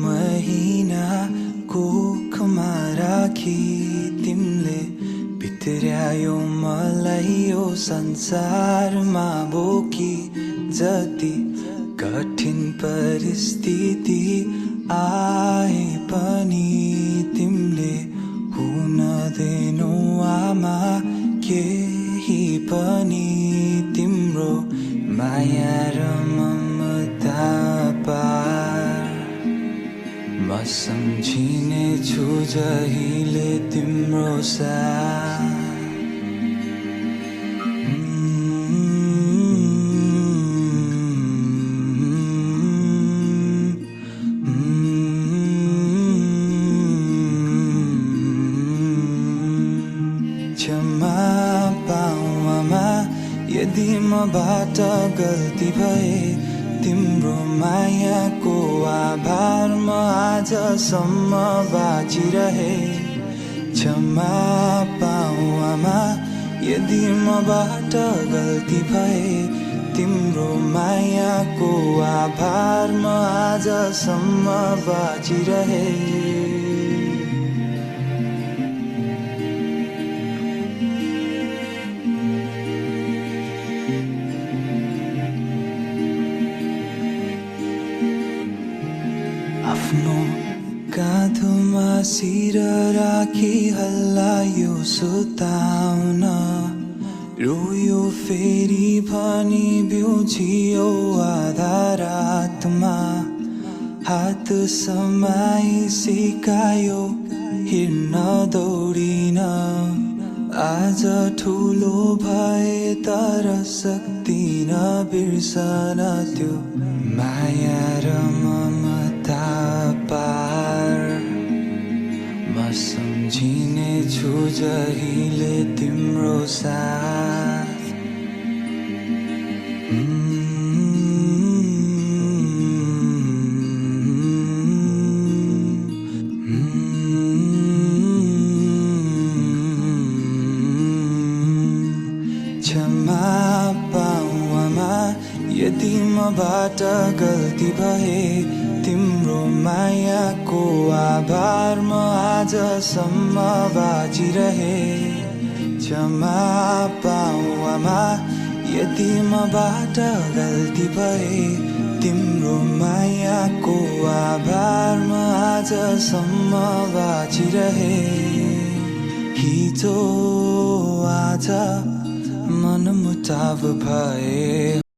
महिनाको खमा राखी तिमीले भित्र्यायो मलाई यो संसारमा बोकी जति कठिन परिस्थिति आए पनि तिमीले हुन दिनौ आमा केही पनि तिम्रो माया र ममता पार म सम्झिने छु जहिले तिम्रो साथ क्षमा पाऊ आमा यदि मबाट गल्ती भए तिम्रो मायाको आभार म आजसम्म बाँचिरहे क्षमा पाऊ आमा यदि मबाट गल्ती भए तिम्रो मायाको आभार म आजसम्म बाँचिरहे आफ्नो काँधोमा शिर राखी हल्लायो सुताउन रोयो फेरि भनी बिउझियो आधा रातमा हात समाई सिकायो हिँड्न दौडिन आज ठुलो भए तर सक्दिन बिर्सन त्यो माया र ममता पार म सम्झिने छु जहिले तिम्रो साथ क्षमा पाऊ आमा यदि मबाट गल्ती भए तिम्रो मायाको आभार म आजसम्म बाँचिरहे क्षमा पाऊ आमा यदि मबाट गल्ती भए तिम्रो मायाको आभार म आजसम्म बाँचिरहे हिजो आज मनमुटाव भए